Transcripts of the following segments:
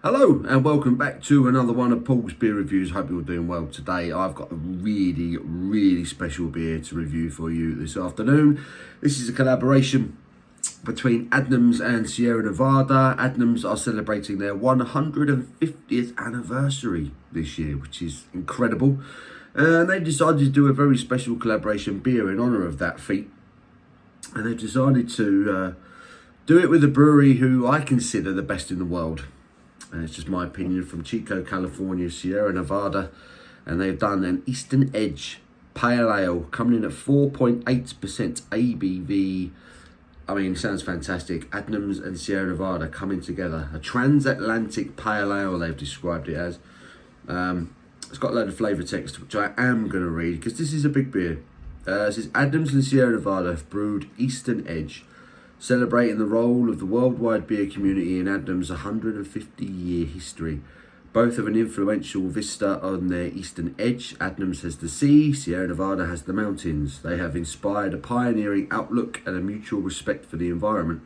Hello and welcome back to another one of Paul's beer reviews. Hope you're doing well today. I've got a really special beer to review for you this afternoon. This is a collaboration between Adnams and Sierra Nevada. Adnams are celebrating their 150th anniversary this year, which is incredible. And they decided to do a very special collaboration beer in honour of that feat. And they've decided to do it with a brewery who I consider the best in the world. And it's just my opinion, from Chico, California, Sierra Nevada. And they've done an Eastern Edge Pale Ale coming in at 4.8% ABV. I mean, it sounds fantastic. Adnams and Sierra Nevada coming together. A Transatlantic Pale Ale, they've described it as. It's got a load of flavour text, which I am going to read, because this is a big beer. It says, Adnams and Sierra Nevada have brewed Eastern Edge, celebrating the role of the worldwide beer community in Adnams' 150-year history. Both have an influential vista on their eastern edge. Adnams has the sea, Sierra Nevada has the mountains. They have inspired a pioneering outlook and a mutual respect for the environment.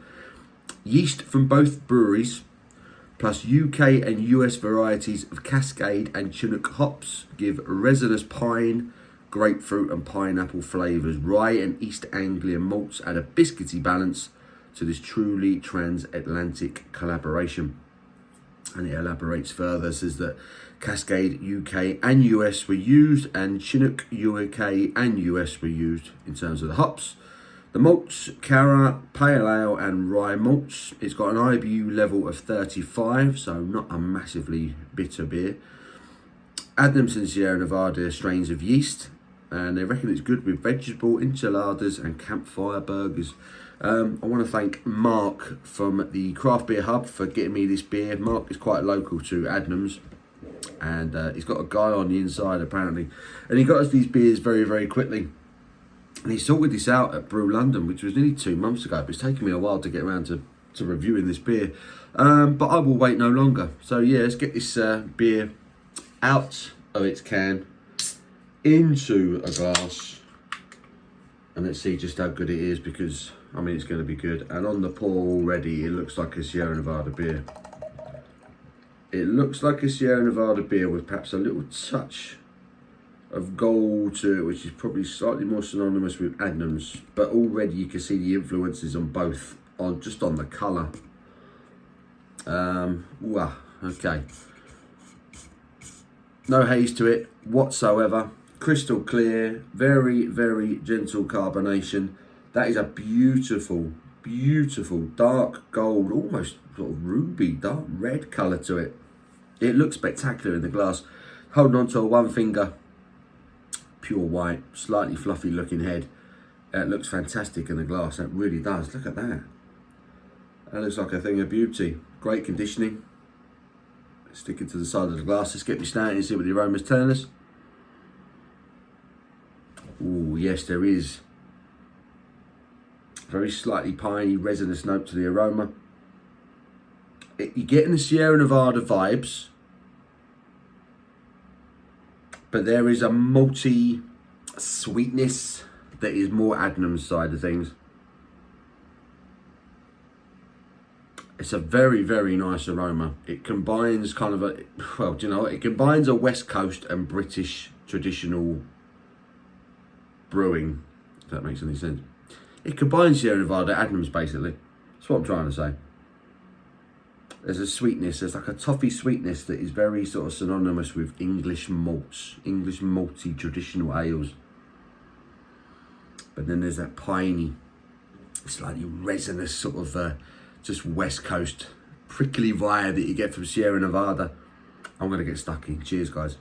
Yeast from both breweries, plus UK and US varieties of Cascade and Chinook hops, give resinous pine, grapefruit and pineapple flavours. Rye and East Anglian malts add a biscuity balance to this truly transatlantic collaboration. And it elaborates further, says that Cascade UK and US were used, and Chinook UK and US were used in terms of the hops. The malts, Cara, Pale Ale and Rye malts. It's got an IBU level of 35, so not a massively bitter beer. Adnams and Sierra Nevada strains of yeast, and they reckon it's good with vegetable enchiladas and campfire burgers. I want to thank Mark from the Craft Beer Hub for getting me this beer. Mark is quite local to Adnams, and he's got a guy on the inside apparently, and he got us these beers very quickly. And he sorted this out at Brew London, which was nearly 2 months ago. But it's taken me a while to get around to reviewing this beer, but I will wait no longer. So yeah, let's get this beer out of its can into a glass, and let's see just how good it is, because I mean, it's going to be good. And on the pour already, it looks like a Sierra Nevada beer. It looks like a Sierra Nevada beer with perhaps a little touch of gold to it, which is probably slightly more synonymous with Adnams. But already you can see the influences on both, just on the colour. Wow, okay. No haze to it whatsoever. Crystal clear, very gentle carbonation. That is a beautiful dark gold, almost sort of ruby, dark red colour to it. It looks spectacular in the glass. Holding on to a one finger, pure white, slightly fluffy looking head. It looks fantastic in the glass, it really does. Look at that. That looks like a thing of beauty. Great conditioning. Stick it to the side of the glass. Let's get me started and see what the aroma's telling us. Oh yes, there is. Very slightly piney, resinous note to the aroma. You're getting the Sierra Nevada vibes, but there is a malty sweetness that is more Adnams side of things. It's a very nice aroma. It combines kind of a, well, do you know what? It combines a West Coast and British traditional brewing, if that makes any sense. It combines Sierra Nevada, Adnams basically. That's what I'm trying to say. There's a sweetness, there's like a toffee sweetness that is very sort of synonymous with English malts, English malty traditional ales. But then there's that piney, slightly resinous sort of just West Coast prickly vibe that you get from Sierra Nevada. I'm going to get stuck in. Cheers, guys.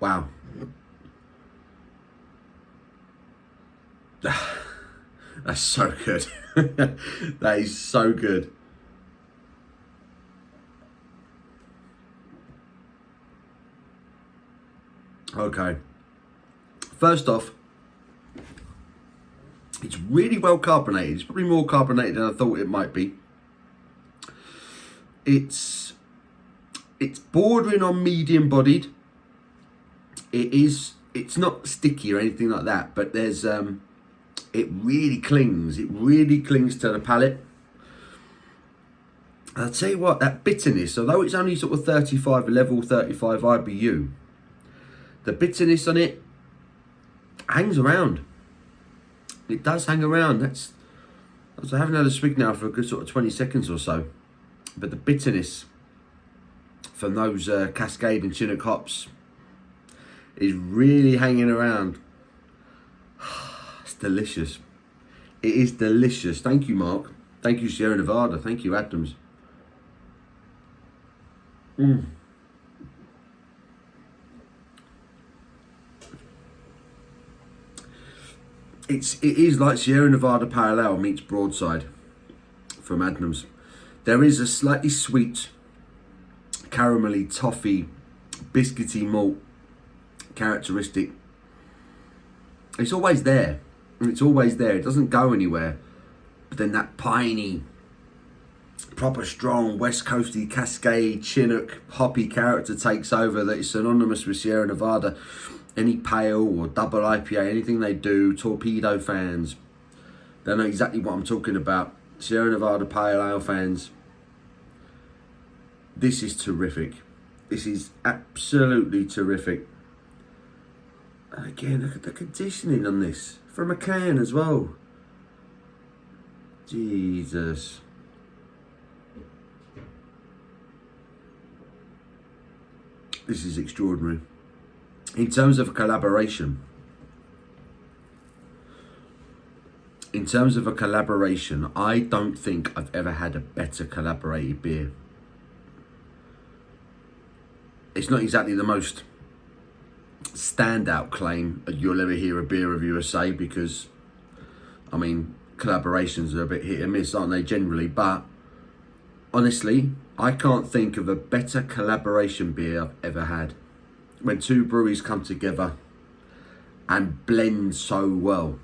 Wow. That's so good. That is so good. Okay. First off, It's really well carbonated. It's probably more carbonated than I thought it might be. It's bordering on medium bodied. It's not sticky or anything like that, but there's it really clings. It really clings to the palate. I'll tell you what, that bitterness, although it's only sort of 35, level 35 IBU, the bitterness on it hangs around. It does hang around. I haven't had a swig now for a good sort of 20 seconds or so, but the bitterness from those Cascade and Chinook hops is really hanging around. It's delicious. It is delicious. Thank you, Mark. Thank you, Sierra Nevada. Thank you, Adnams. It is like Sierra Nevada Pale Ale meets Broadside from Adnams. There is a slightly sweet, caramelly, toffee, biscuity malt characteristic. It's always there. It's always there. It doesn't go anywhere. But then that piney, proper strong West Coasty Cascade Chinook hoppy character takes over that is synonymous with Sierra Nevada. Any pale or double IPA, anything they do, Torpedo fans, they know exactly what I'm talking about. Sierra Nevada Pale Ale fans, this is terrific. This is absolutely terrific. And again, look at the conditioning on this. From a can as well. Jesus. This is extraordinary. In terms of collaboration, I don't think I've ever had a better collaborated beer. It's not exactly the most standout claim you'll ever hear a beer reviewer say, because, I mean, collaborations are a bit hit and miss, aren't they, generally? But honestly, I can't think of a better collaboration beer I've ever had. When two breweries come together and blend so well.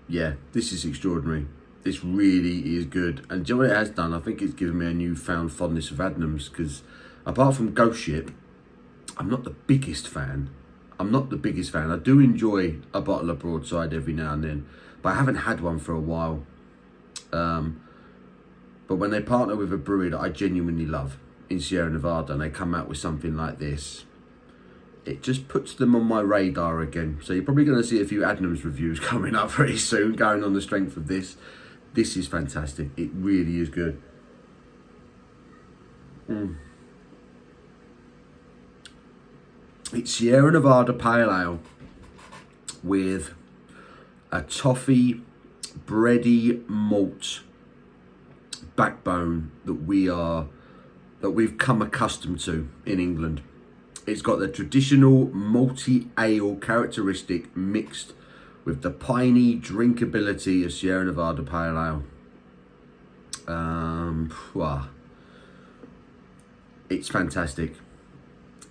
Yeah, this is extraordinary. This really is good. And do you know what it has done? I think it's given me a newfound fondness of Adnams, because apart from Ghost Ship, I'm not the biggest fan. I do enjoy a bottle of Broadside every now and then, but I haven't had one for a while. But when they partner with a brewery that I genuinely love in Sierra Nevada and they come out with something like this, it just puts them on my radar again. So you're probably going to see a few Adnams reviews coming up very soon, going on the strength of this. This is fantastic. It really is good. It's Sierra Nevada Pale Ale with a toffee, bready malt backbone that we've come accustomed to in England. It's got the traditional malty ale characteristic mixed with the piney drinkability of Sierra Nevada Pale Ale. It's fantastic.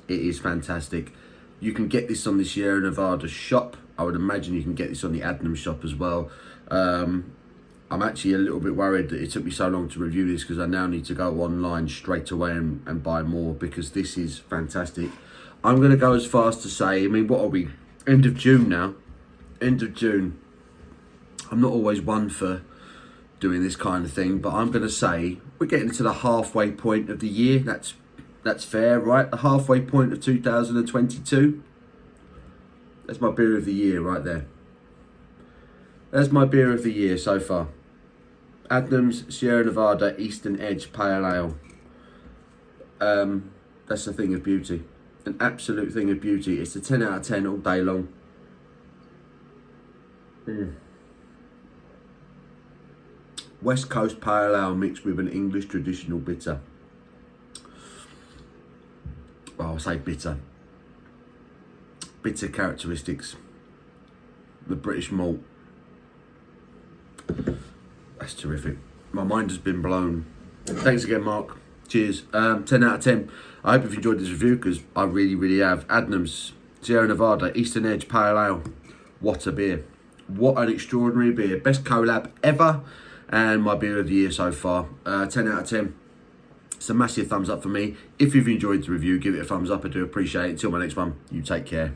It is fantastic. You can get this on the Sierra Nevada shop. I would imagine you can get this on the Adnams shop as well. I'm actually a little bit worried that it took me so long to review this, because I now need to go online straight away and buy more, because this is fantastic. I'm going to go as far as to say, I mean, what are we? End of June now. End of June. I'm not always one for doing this kind of thing, but I'm going to say we're getting to the halfway point of the year. That's fair, right? The halfway point of 2022. That's my beer of the year right there. That's my beer of the year so far. Adnams Sierra Nevada Eastern Edge Pale Ale. That's a thing of beauty. An absolute thing of beauty. It's a 10 out of 10 all day long. West Coast Pale Ale mixed with an English traditional bitter. Well, I'll say bitter. Bitter characteristics. The British malt. That's terrific. My mind has been blown. Thanks again, Mark. Cheers. 10 out of 10. I hope you've enjoyed this review, because I really, really have. Adnams Sierra Nevada Eastern Edge Pale Ale. What a beer. What an extraordinary beer. Best collab ever, and my beer of the year so far. 10 out of 10. It's a massive thumbs up for me. If you've enjoyed the review, give it a thumbs up. I do appreciate it. Until my next one, you take care.